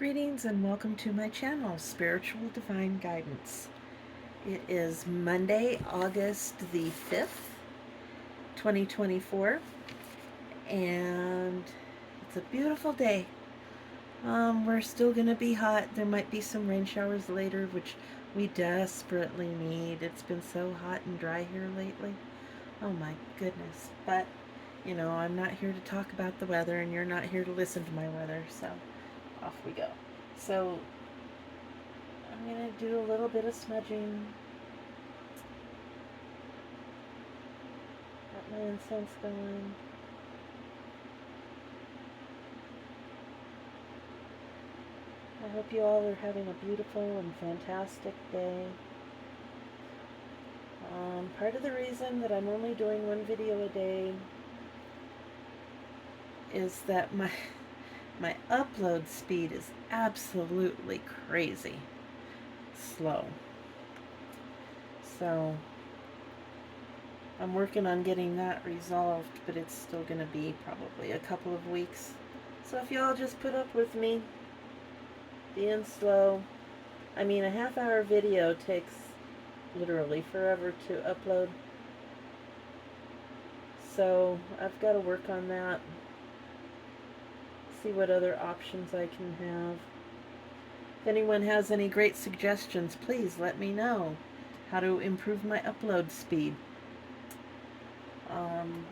Greetings and welcome to my channel, Spiritual Divine Guidance. It is Monday, August the 5th, 2024, and it's a beautiful day. We're still going to be hot. There might be some rain showers later, which we desperately need. It's been so hot and dry here lately. Oh my goodness. But, I'm not here to talk about the weather, and you're not here to listen to my weather, so off we go. So I'm going to do a little bit of smudging. Got my incense going. I hope you all are having a beautiful and fantastic day. Part of the reason that I'm only doing one video a day is that my upload speed is absolutely crazy slow. So I'm working on getting that resolved, but it's still going to be probably a couple of weeks. So if y'all just put up with me being slow. I mean, a half-hour video takes literally forever to upload. So I've got to work on that. See what other options I can have. If anyone has any great suggestions, please let me know how to improve my upload speed.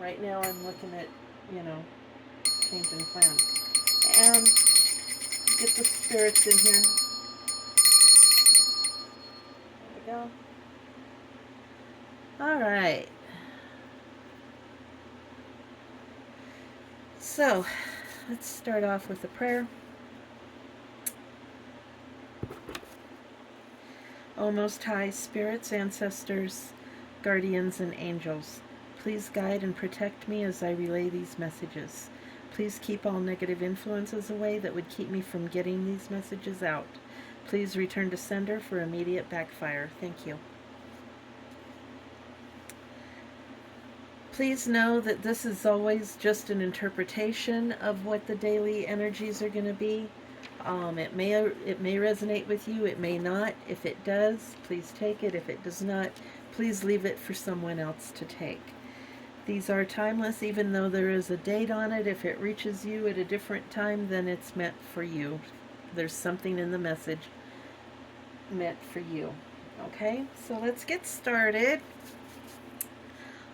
Right now I'm looking at, changing plans. And get the spirits in here. There we go. All right. So, let's start off with a prayer. O Most High Spirits, Ancestors, Guardians, and Angels, please guide and protect me as I relay these messages. Please keep all negative influences away that would keep me from getting these messages out. Please return to sender for immediate backfire. Thank you. Please know that this is always just an interpretation of what the daily energies are going to be. It may resonate with you, it may not. If it does, please take it. If it does not, please leave it for someone else to take. These are timeless, even though there is a date on it. If it reaches you at a different time, then it's meant for you. There's something in the message meant for you. Okay, so let's get started.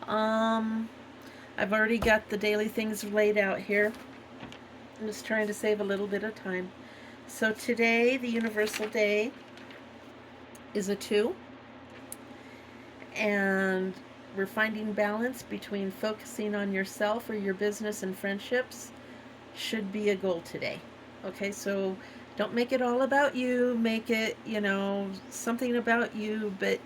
I've already got the daily things laid out here. I'm just trying to save a little bit of time. So today, the universal day is a 2. And we're finding balance between focusing on yourself or your business and friendships should be a goal today. Okay, so don't make it all about you. Make it, something about you, but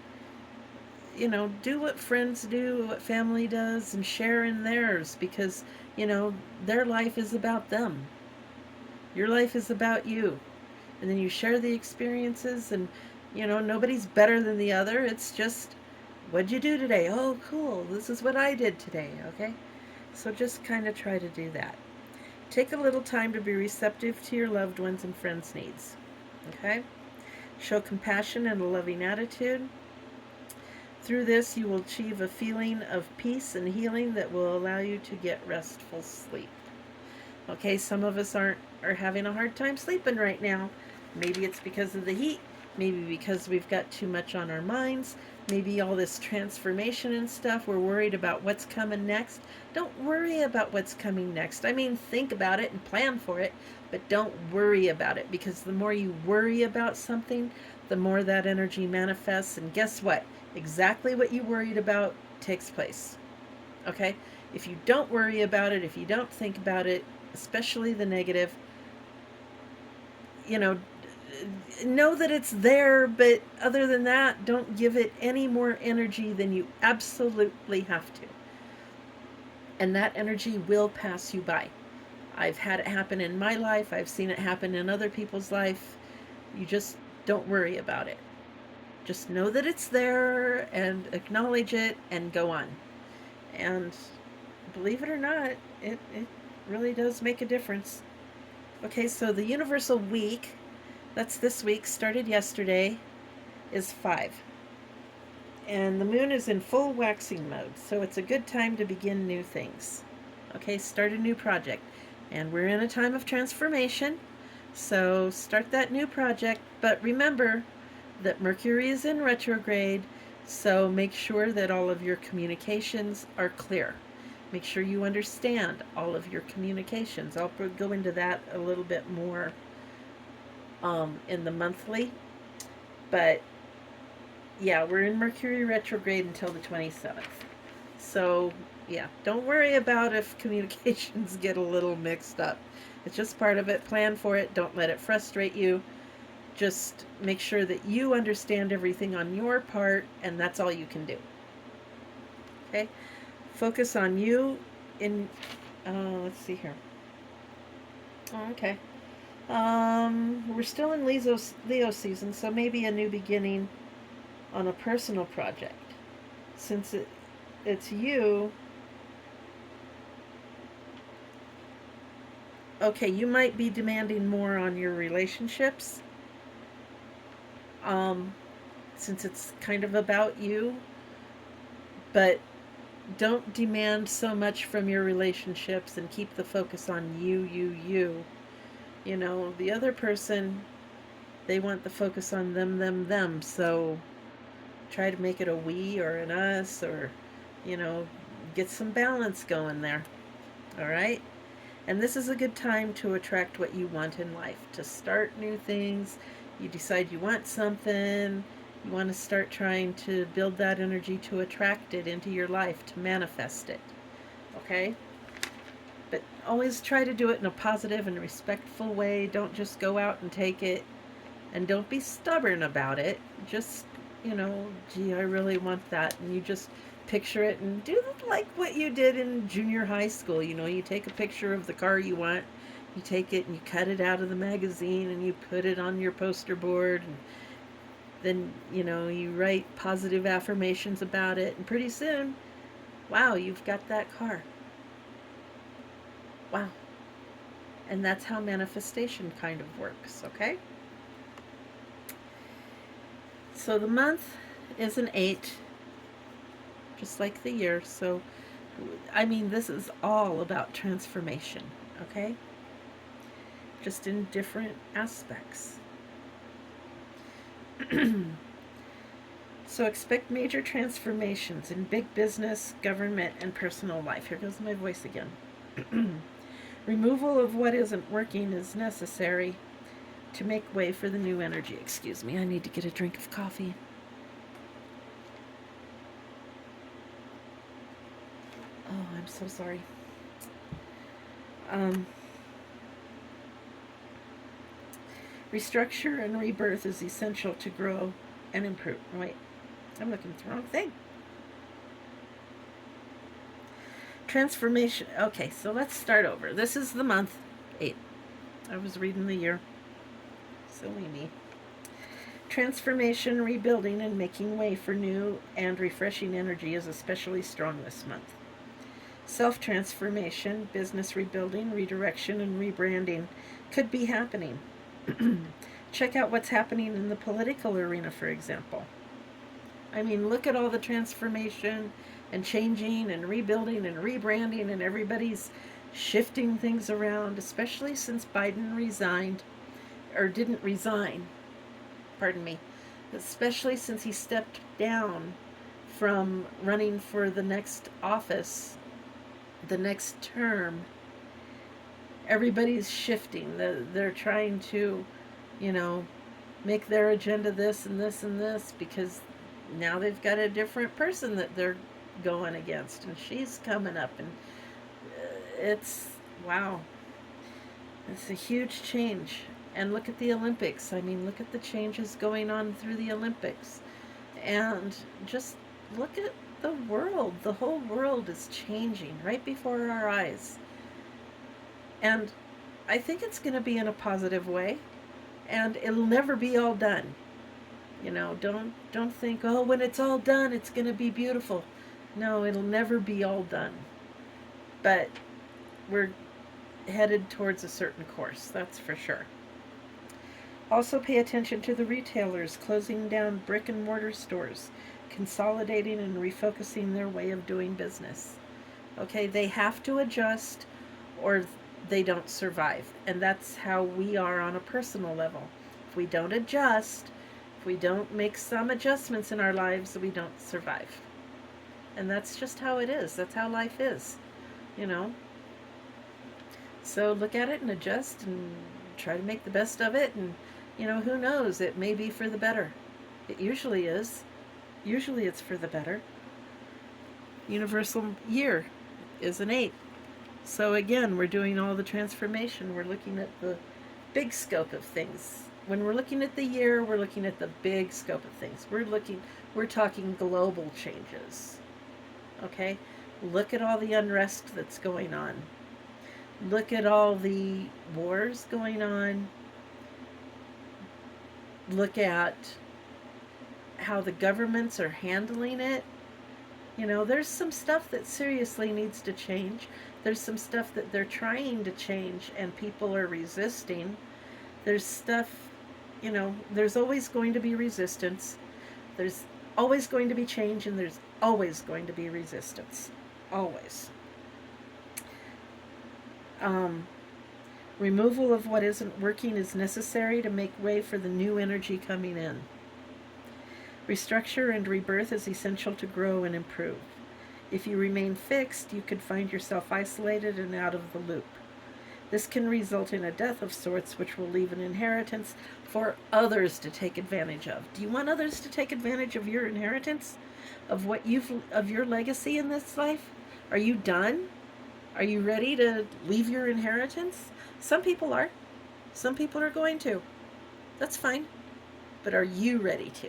do what friends do, what family does, and share in theirs, because, their life is about them. Your life is about you. And then you share the experiences, and, nobody's better than the other. It's just, what'd you do today? Oh, cool. This is what I did today, okay? So just kind of try to do that. Take a little time to be receptive to your loved ones and friends' needs, okay? Show compassion and a loving attitude. Through this, you will achieve a feeling of peace and healing that will allow you to get restful sleep. Okay, some of us are having a hard time sleeping right now. Maybe it's because of the heat. Maybe because we've got too much on our minds. Maybe all this transformation and stuff. We're worried about what's coming next. Don't worry about what's coming next. I mean, think about it and plan for it, but don't worry about it, because the more you worry about something, the more that energy manifests. And guess what? Exactly what you worried about takes place. Okay? If you don't worry about it, if you don't think about it, especially the negative, know that it's there, but other than that, don't give it any more energy than you absolutely have to. And that energy will pass you by. I've had it happen in my life. I've seen it happen in other people's life. You just don't worry about it. Just know that it's there and acknowledge it and go on. And believe it or not, it really does make a difference. Okay, so the universal week, that's this week, started yesterday, is 5. And the moon is in full waxing mode, so it's a good time to begin new things. Okay, start a new project. And we're in a time of transformation, so start that new project. But remember that Mercury is in retrograde, so make sure that all of your communications are clear. Make sure you understand all of your communications. I'll go into that a little bit more in the monthly. But yeah, we're in Mercury retrograde until the 27th. So, yeah, don't worry about if communications get a little mixed up. It's just part of it. Plan for it. Don't let it frustrate you. Just make sure that you understand everything on your part, and that's all you can do. Okay? Focus on you in, let's see here. Oh, okay. We're still in Leo season, so maybe a new beginning on a personal project. Since it's you, okay, you might be demanding more on your relationships. Um, since it's kind of about you, but don't demand so much from your relationships and keep the focus on you. You know, the other person, they want the focus on them. So try to make it a we or an us, or, you know, get some balance going there. All right? And this is a good time to attract what you want in life, to start new things. You decide you want something, you want to start trying to build that energy to attract it into your life, to manifest it. Okay? But always try to do it in a positive and respectful way. Don't just go out and take it. And don't be stubborn about it. Just, you know, gee, I really want that. And you just picture it and do like what you did in junior high school. You know, you take a picture of the car you want, you take it and you cut it out of the magazine and you put it on your poster board. And then, you know, you write positive affirmations about it. And pretty soon, wow, you've got that car. Wow. And that's how manifestation kind of works, okay? So the month is an 8, just like the year. So, I mean, this is all about transformation, okay? Just in different aspects. So expect major transformations in big business, government, and personal life. Here goes my voice again. Removal of what isn't working is necessary to make way for the new energy. Excuse me, I need to get a drink of coffee. Oh, I'm so sorry. Restructure and rebirth is essential to grow and improve. Wait, I'm looking at the wrong thing. Transformation. Okay, so let's start over. This is the month 8. I was reading the year. Silly me. Transformation, rebuilding, and making way for new and refreshing energy is especially strong this month. Self transformation, business rebuilding, redirection, and rebranding could be happening. Check out what's happening in the political arena, for example. I mean, look at all the transformation and changing and rebuilding and rebranding, and everybody's shifting things around, especially since Biden resigned, or didn't resign, pardon me, especially since he stepped down from running for the next office, the next term. Everybody's shifting. They're trying to, you know, make their agenda this and this and this, because now they've got a different person that they're going against, and she's coming up, and it's wow. It's a huge change. And look at the Olympics. I mean, look at the changes going on through the Olympics. And just look at the world. The whole world is changing right before our eyes. And I think it's going to be in a positive way. And it'll never be all done. You know, don't think, oh, when it's all done, it's going to be beautiful. No, it'll never be all done. But we're headed towards a certain course, that's for sure. Also, pay attention to the retailers closing down brick and mortar stores, consolidating and refocusing their way of doing business. Okay, they have to adjust or they don't survive. And that's how we are on a personal level. If we don't adjust, if we don't make some adjustments in our lives, we don't survive. And that's just how it is. That's how life is, you know. So look at it and adjust and try to make the best of it. And, who knows? It may be for the better. It usually is. Usually it's for the better. Universal year is an 8. So again, we're doing all the transformation. We're looking at the big scope of things. When we're looking at the year, we're looking at the big scope of things. We're talking global changes. Okay? Look at all the unrest that's going on. Look at all the wars going on. Look at how the governments are handling it. There's some stuff that seriously needs to change. There's some stuff that they're trying to change and people are resisting. There's stuff, there's always going to be resistance. There's always going to be change and there's always going to be resistance. Always. Removal of what isn't working is necessary to make way for the new energy coming in. Restructure and rebirth is essential to grow and improve. If you remain fixed, you could find yourself isolated and out of the loop. This can result in a death of sorts, which will leave an inheritance for others to take advantage of. Do you want others to take advantage of your inheritance? Of your legacy in this life? Are you done? Are you ready to leave your inheritance? Some people are. Some people are going to. That's fine. But are you ready to?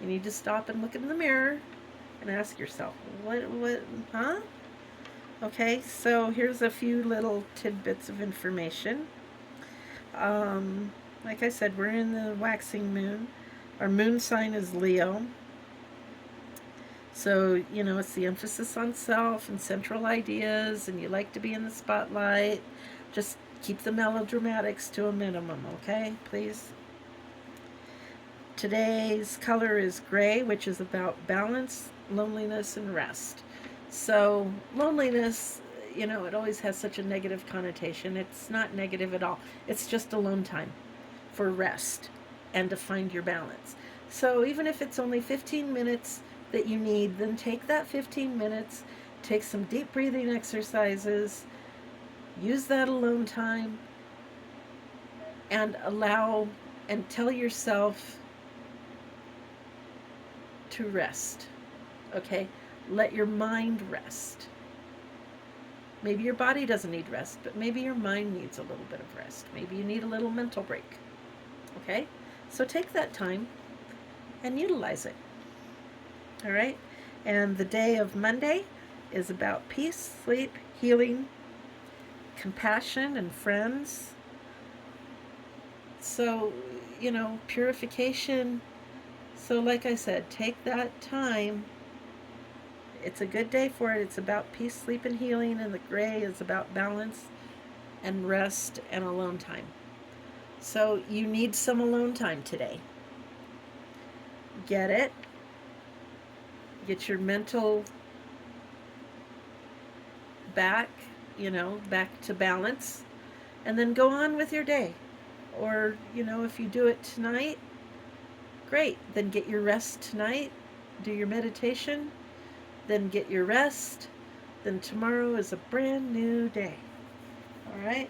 You need to stop and look in the mirror and ask yourself, huh? Okay, so here's a few little tidbits of information. Like I said, we're in the waxing moon. Our moon sign is Leo. So, it's the emphasis on self and central ideas, and you like to be in the spotlight. Just keep the melodramatics to a minimum, okay? Please. Today's color is gray, which is about balance, loneliness, and rest. So, loneliness, it always has such a negative connotation. It's not negative at all. It's just alone time for rest and to find your balance. So, even if it's only 15 minutes that you need, then take that 15 minutes, take some deep breathing exercises, use that alone time, and allow and tell yourself to rest. Okay? Let your mind rest. Maybe your body doesn't need rest, but maybe your mind needs a little bit of rest. Maybe you need a little mental break. Okay? So take that time and utilize it. All right? And the day of Monday is about peace, sleep, healing, compassion, and friends. So, purification. So, like I said, take that time. It's a good day for it. It's about peace, sleep, and healing, and the gray is about balance and rest and alone time. So, you need some alone time today. Get it. Get your mental back, back to balance, and then go on with your day. Or, if you do it tonight, great. Then get your rest tonight. Do your meditation. Then get your rest. Then tomorrow is a brand new day. All right?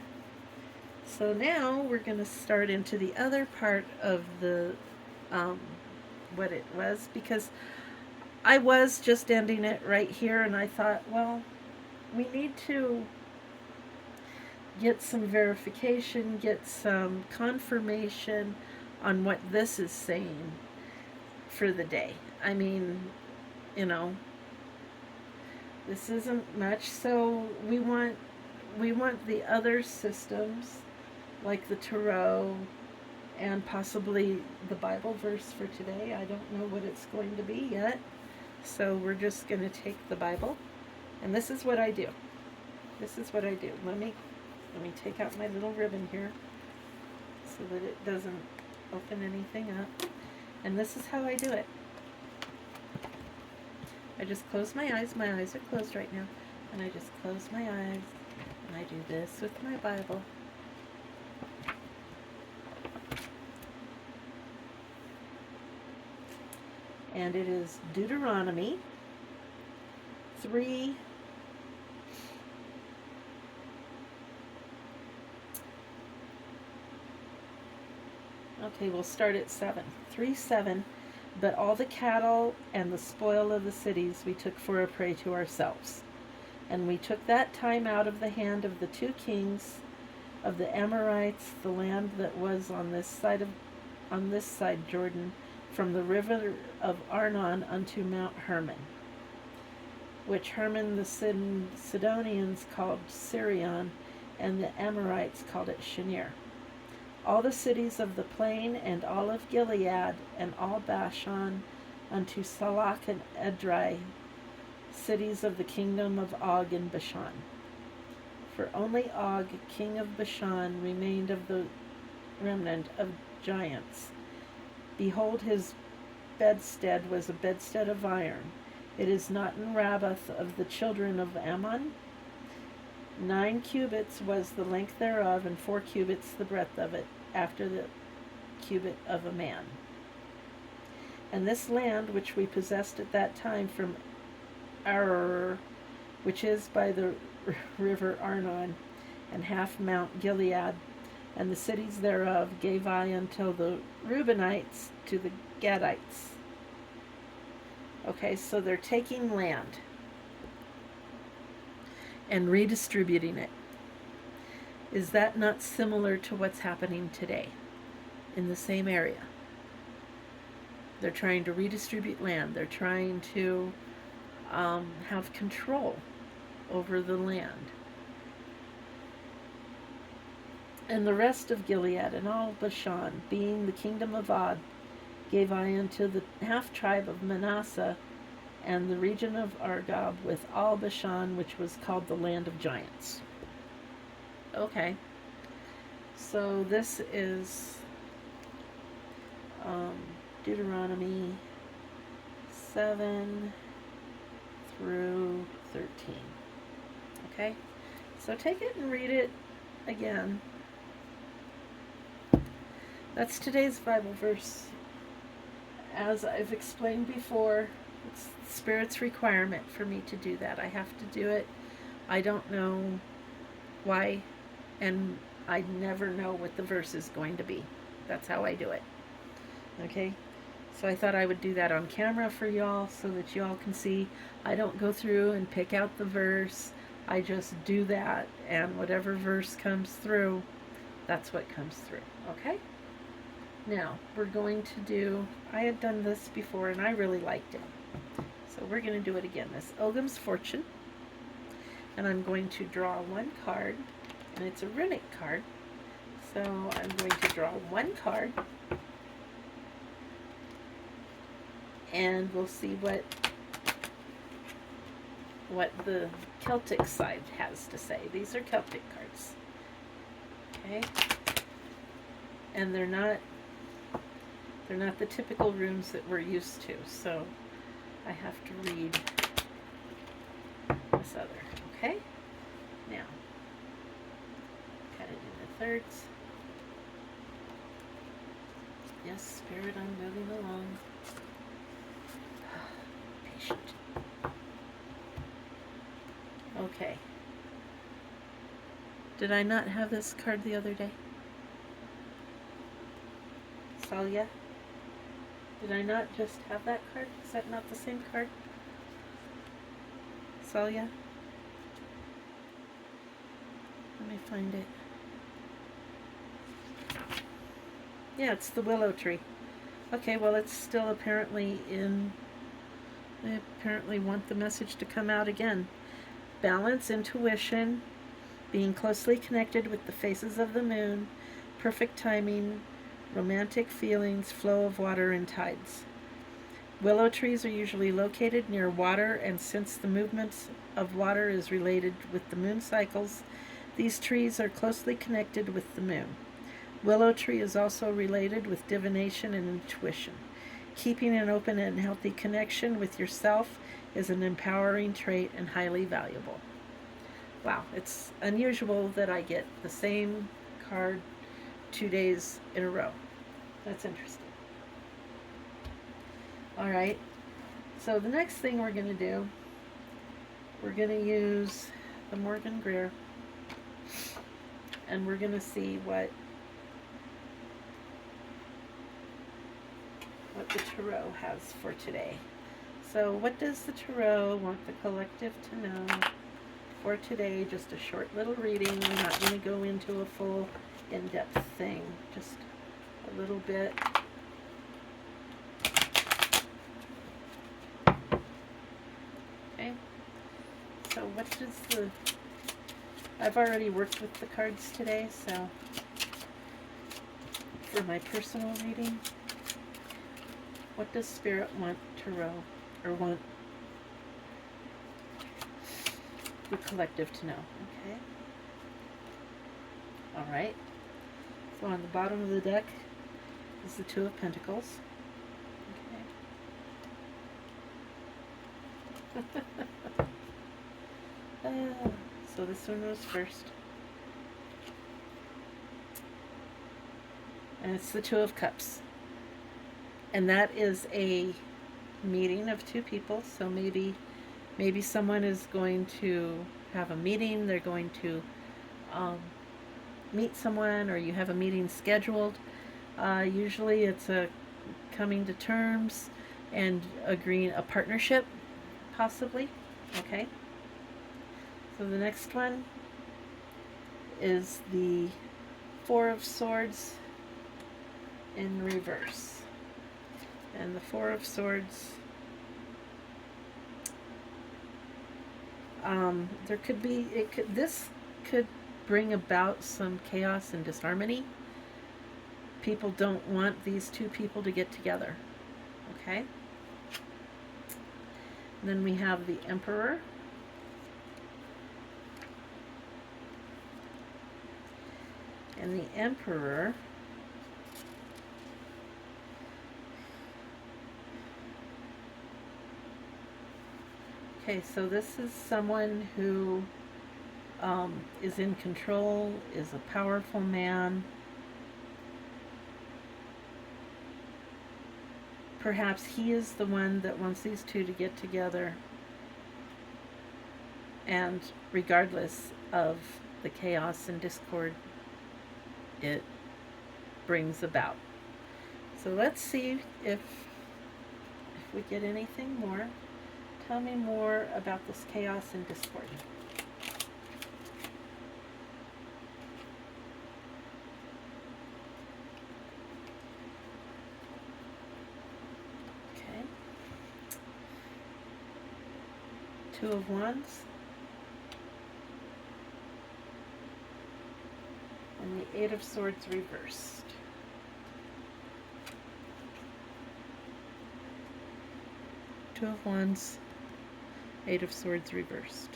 So now we're going to start into the other part of the what it was, because I was just ending it right here, and I thought, well, we need to get some verification, get some confirmation on what this is saying for the day. I mean, this isn't much, so we want the other systems like the tarot and possibly the Bible verse for today. I don't know what it's going to be yet. So we're just going to take the Bible, and this is what I do. this is what I do. Let me take out my little ribbon here so that it doesn't open anything up. And this is how I do it. I just close my eyes. My eyes are closed right now. And I just close my eyes. And I do this with my Bible. And it is Deuteronomy 3. Okay, we'll start at 7. 3:7. But all the cattle and the spoil of the cities we took for a prey to ourselves. And we took that time out of the hand of the 2 kings of the Amorites, the land that was on this side Jordan, from the river of Arnon unto Mount Hermon, which Hermon the Sidonians called Sirion, and the Amorites called it Shinir. All the cities of the plain, and all of Gilead, and all Bashan, unto Salach and Edrei, cities of the kingdom of Og in Bashan. For only Og, king of Bashan, remained of the remnant of giants. Behold, his bedstead was a bedstead of iron. It is not in Rabbath of the children of Ammon. 9 cubits was the length thereof, and 4 cubits the breadth of it, after the cubit of a man. And this land which we possessed at that time from Aroer, which is by the river Arnon, and half Mount Gilead, and the cities thereof, gave I unto the Reubenites, to the Gadites. Okay, so they're taking land and redistributing it. Is that not similar to what's happening today in the same area? They're trying to redistribute land. They're trying to have control over the land. And the rest of Gilead and all Bashan, being the kingdom of Og, gave I unto the half tribe of Manasseh, and the region of Argob, with all Bashan, which was called the land of giants. Okay, so this is Deuteronomy 7 through 13. Okay, so take it and read it again. That's today's Bible verse. As I've explained before, it's the Spirit's requirement for me to do that. I have to do it. I don't know why, and I never know what the verse is going to be. That's how I do it. Okay? So I thought I would do that on camera for y'all so that y'all can see. I don't go through and pick out the verse. I just do that, and whatever verse comes through, that's what comes through. Okay? Now, we're going to do, I had done this before and I really liked it. So we're going to do it again. This Ogham's Fortune. And I'm going to draw one card, and it's a runic card. So I'm going to draw one card, and we'll see what the Celtic side has to say. These are Celtic cards. Okay? And they're not the typical runes that we're used to, so I have to read this other. Okay? Now, cut it into thirds. Yes, Spirit, I'm moving along. Patient. Okay. Did I not have this card the other day? Salia? Did I not just have that card? Is that not the same card? Salia? Let me find it. Yeah, it's the willow tree. Okay, well, it's still apparently in... I apparently want the message to come out again. Balance, intuition, being closely connected with the phases of the moon, perfect timing, romantic feelings, flow of water and tides. Willow trees are usually located near water, and since the movements of water is related with the moon cycles. These trees are closely connected with the moon. Willow tree is also related with divination and intuition. Keeping an open and healthy connection with yourself is an empowering trait and highly valuable. Wow, it's unusual that I get the same card 2 days in a row. That's interesting. All right, so the next thing we're going to do, we're going to use the Morgan Greer, and we're going to see what the Tarot has for today. So what does the Tarot want the collective to know for today? Just a short little reading. I'm not going to go into a full in-depth thing, just a little bit. Okay, so what does the, I've already worked with the cards today, so for my personal reading, what does Spirit want Tarot, or want the collective to know? Okay. All right. So on the bottom of the deck is the Two of Pentacles. Okay. So this one was first. And it's the Two of Cups. And that is a meeting of two people. So maybe someone is going to have a meeting. They're going to meet someone, or you have a meeting scheduled. Usually it's a coming to terms and agreeing a partnership, possibly. Okay. So the next one is the Four of Swords in reverse. And the Four of Swords, this could bring about some chaos and disharmony. People don't want these two people to get together. Okay? And then we have the Emperor. And the Emperor okay, so this is someone who is in control, is a powerful man. Perhaps he is the one that wants these two to get together, and regardless of the chaos and discord it brings about. So let's see if we get anything more. Tell me more about this chaos and discord. Okay. Two of Wands. And the Eight of Swords reversed. Two of Wands, Eight of Swords reversed.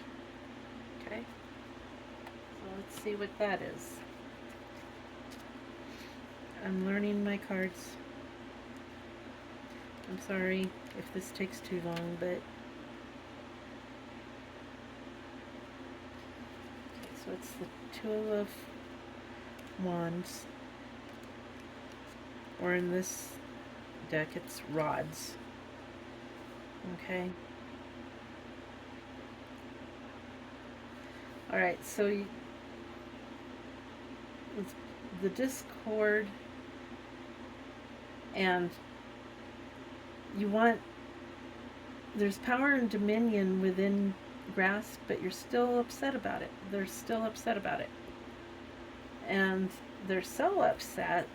Okay. So let's see what that is. I'm learning my cards. I'm sorry if this takes too long, but okay, so it's the Two of Wands, or in this deck it's rods. Okay. All right, so it's the discord, and you want, there's power and dominion within grasp, but you're still upset about it. They're still upset about it. And they're so upset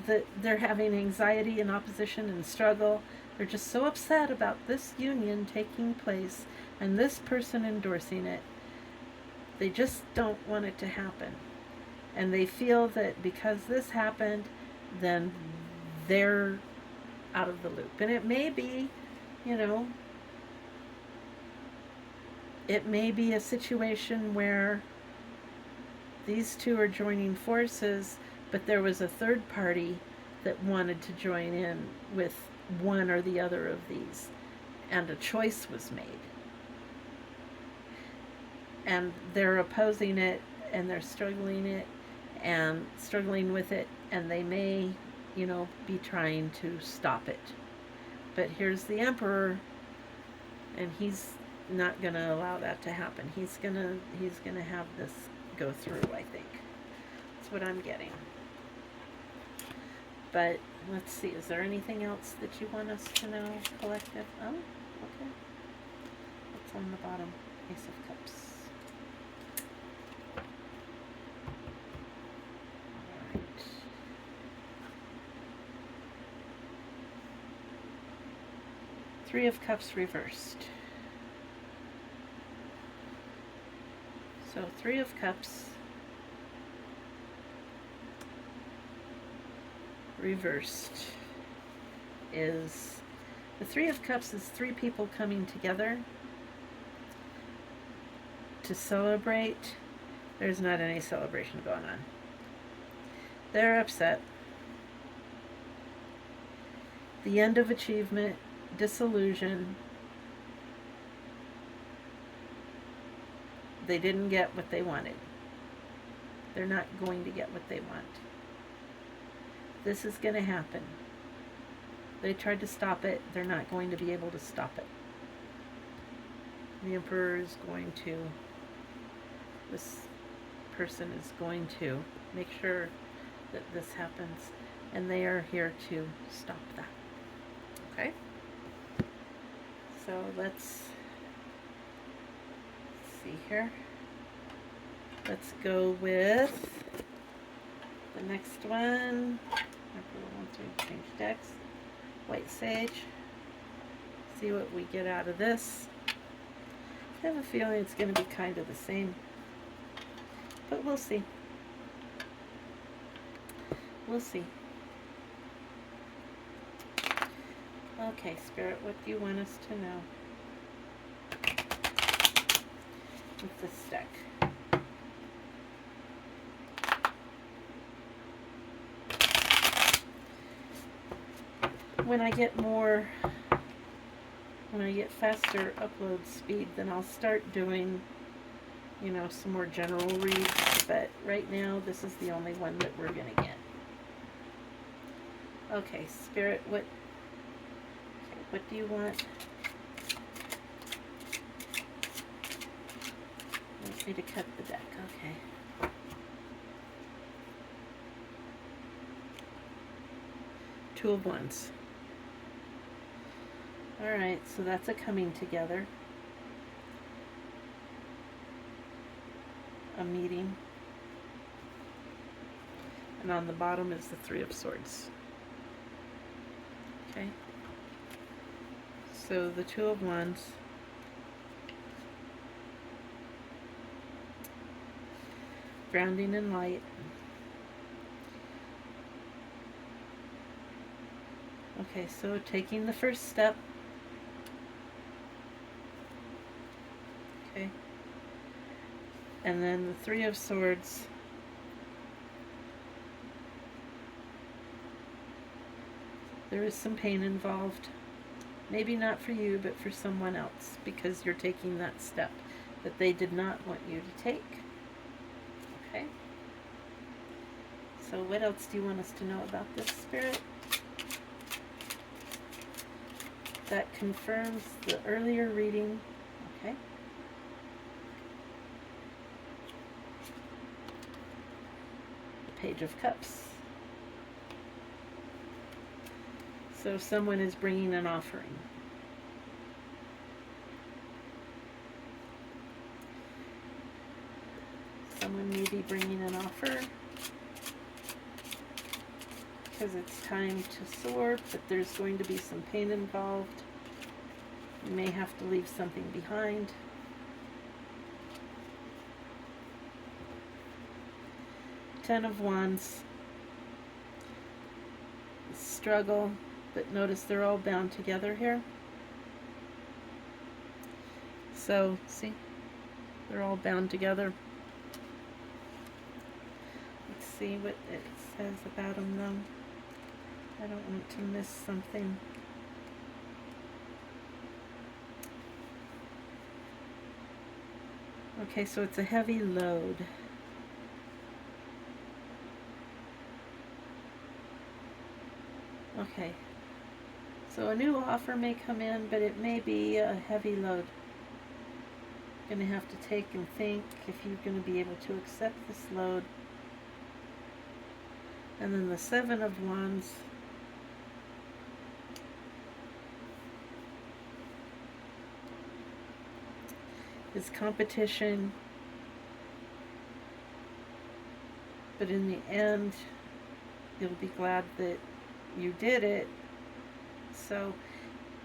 that they're having anxiety and opposition and struggle. They're just so upset about this union taking place and this person endorsing it. They just don't want it to happen. And they feel that because this happened, then they're out of the loop. And it may be, you know, it may be a situation where these two are joining forces, but there was a third party that wanted to join in with one or the other of these, and a choice was made. And they're opposing it, and they're struggling with it, and they may, you know, be trying to stop it. But here's the emperor, and he's not going to allow that to happen. He's going to have this go through, I think. That's what I'm getting. But let's see, is there anything else that you want us to know, collective? Oh, okay. What's on the bottom? Ace of Cups. All right. Three of Cups reversed. So Three of Cups reversed is, the Three of Cups is three people coming together to celebrate. There's not any celebration going on. They're upset. The end of achievement, disillusion. They didn't get what they wanted. They're not going to get what they want. This is going to happen. They tried to stop it. They're not going to be able to stop it. The Emperor is going to, this person is going to make sure that this happens, and they are here to stop that. Okay? So let's see here. Let's go with the next one. Change decks. White Sage. See what we get out of this. I have a feeling it's going to be kind of the same, but we'll see. We'll see. Okay, Spirit, what do you want us to know with this deck? When I get faster upload speed, then I'll start doing, you know, some more general reads, but right now this is the only one that we're going to get. Okay, Spirit, what do you want? You want me to cut the deck, okay. Two of Wands. Alright, so that's a coming together. A meeting. And on the bottom is the Three of Swords. Okay. So the Two of Wands. Grounding in light. Okay, so taking the first step. Okay. And then the Three of Swords. There is some pain involved. Maybe not for you, but for someone else, because you're taking that step that they did not want you to take. Okay? So what else do you want us to know about this, Spirit? That confirms the earlier reading. Okay? The Page of Cups. So someone is bringing an offering. Someone may be bringing an offer because it's time to soar, but there's going to be some pain involved. You may have to leave something behind. Ten of Wands. Struggle, but notice they're all bound together here. So, see, they're all bound together. Let's see what it says about them, though. I don't want to miss something. Okay, so it's a heavy load. Okay, so a new offer may come in, but it may be a heavy load. You're going to have to take and think if you're going to be able to accept this load. And then the Seven of Wands. Is competition, but in the end, you'll be glad that you did it. So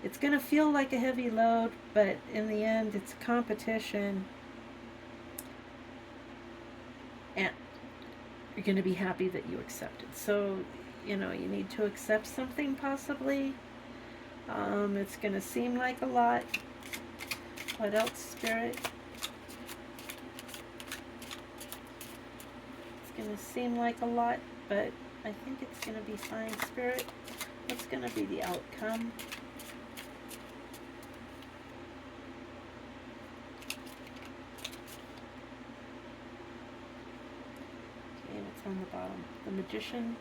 it's going to feel like a heavy load, but in the end, it's competition, and you're going to be happy that you accepted. So, you know, you need to accept something possibly. It's going to seem like a lot. What else, Spirit? It's going to seem like a lot, but I think it's going to be fine, Spirit. What's going to be the outcome? Okay, what's on the bottom? The Magician.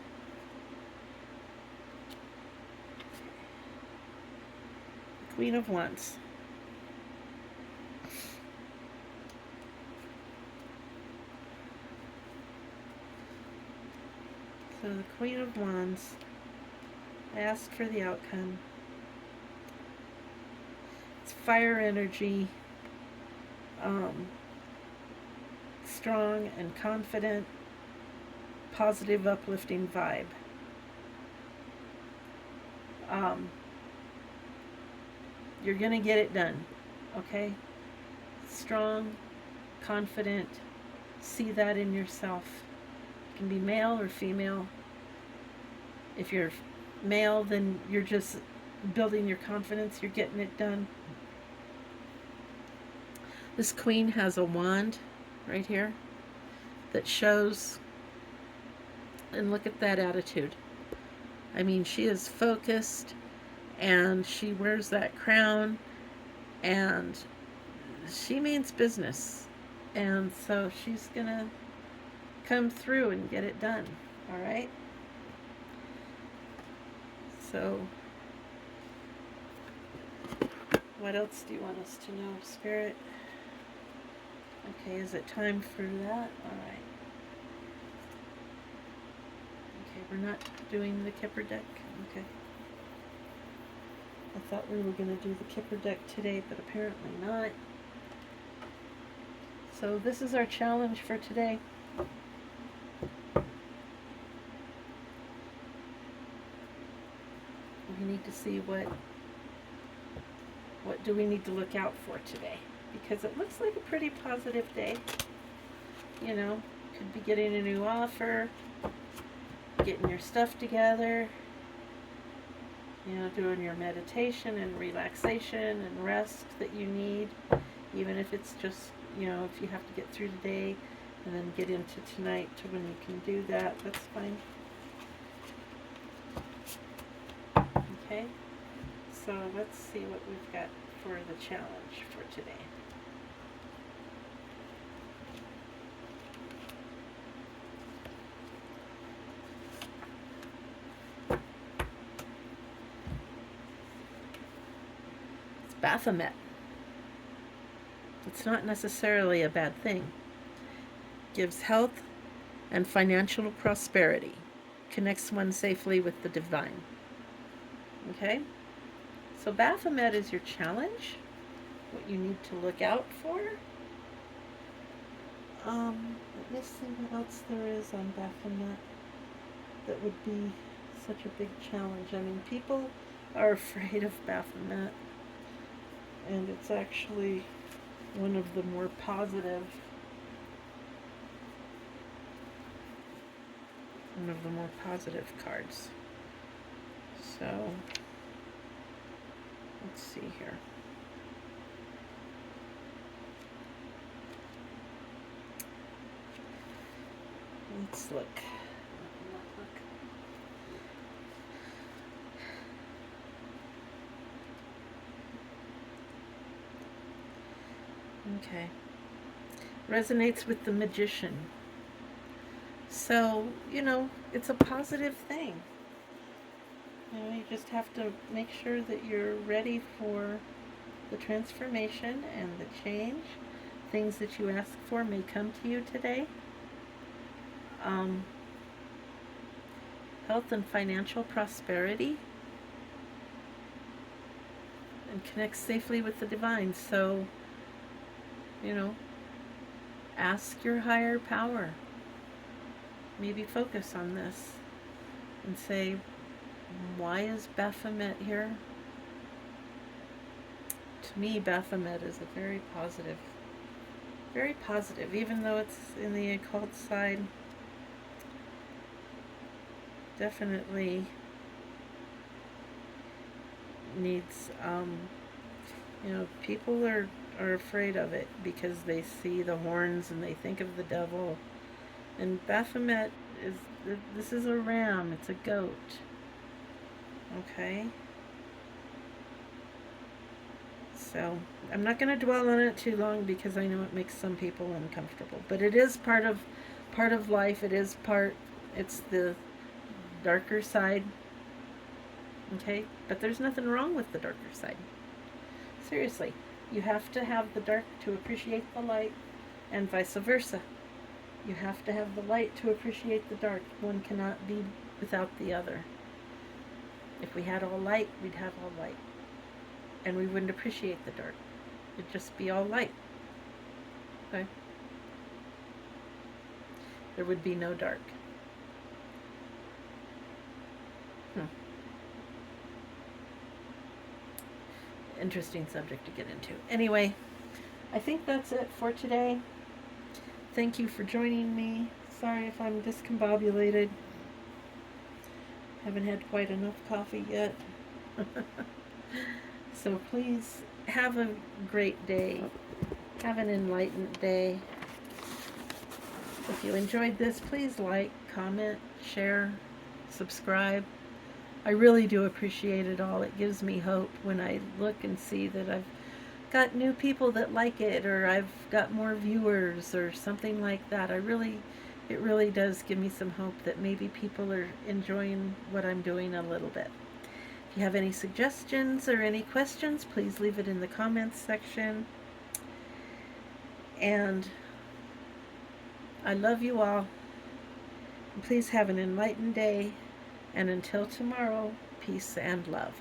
The Queen of Wands. So the Queen of Wands, ask for the outcome. It's fire energy, strong and confident, positive, uplifting vibe. You're going to get it done, okay? Strong, confident, see that in yourself. It can be male or female. If you're male, then you're just building your confidence, you're getting it done. This queen has a wand right here that shows, and look at that attitude. I mean, she is focused, and she wears that crown, and she means business. And so she's gonna come through and get it done, all right? So, what else do you want us to know, Spirit? Okay, is it time for that? All right. Okay, we're not doing the Kipper deck. Okay. I thought we were going to do the Kipper deck today, but apparently not. So this is our challenge for today. We need to see what do we need to look out for today, because it looks like a pretty positive day. You know, could be getting a new offer, getting your stuff together, you know, doing your meditation and relaxation and rest that you need, even if it's just, you know, if you have to get through today and then get into tonight to when you can do that, that's fine. Okay, so let's see what we've got for the challenge for today. It's Baphomet. It's not necessarily a bad thing. Gives health and financial prosperity. Connects one safely with the divine. Okay? So Baphomet is your challenge. What you need to look out for. Let me see what else there is on Baphomet that would be such a big challenge. I mean, people are afraid of Baphomet, and it's actually one of the more positive one of the more positive cards. So, let's see here. Let's look. Okay. Resonates with the Magician. So, it's a positive thing. You just have to make sure that you're ready for the transformation and the change. Things that you ask for may come to you today. Health and financial prosperity, and connect safely with the divine. So, ask your higher power. Maybe focus on this and say, why is Baphomet here? To me, Baphomet is a very positive, even though it's in the occult side. Definitely needs, people are afraid of it because they see the horns and they think of the devil. And Baphomet this is a ram, it's a goat. Okay? So, I'm not going to dwell on it too long because I know it makes some people uncomfortable. But it is part of life. It's the darker side. Okay? But there's nothing wrong with the darker side. Seriously. You have to have the dark to appreciate the light, and vice versa. You have to have the light to appreciate the dark. One cannot be without the other. If we had all light, we'd have all light. And we wouldn't appreciate the dark. It'd just be all light. Okay? There would be no dark. Interesting subject to get into. Anyway, I think that's it for today. Thank you for joining me. Sorry if I'm discombobulated. Haven't had quite enough coffee yet. So please have a great day. Have an enlightened day. If you enjoyed this, please like, comment, share, subscribe. I really do appreciate it all. It gives me hope when I look and see that I've got new people that like it, or I've got more viewers or something like that. It really does give me some hope that maybe people are enjoying what I'm doing a little bit. If you have any suggestions or any questions, please leave it in the comments section. And I love you all. Please have an enlightened day. And until tomorrow, peace and love.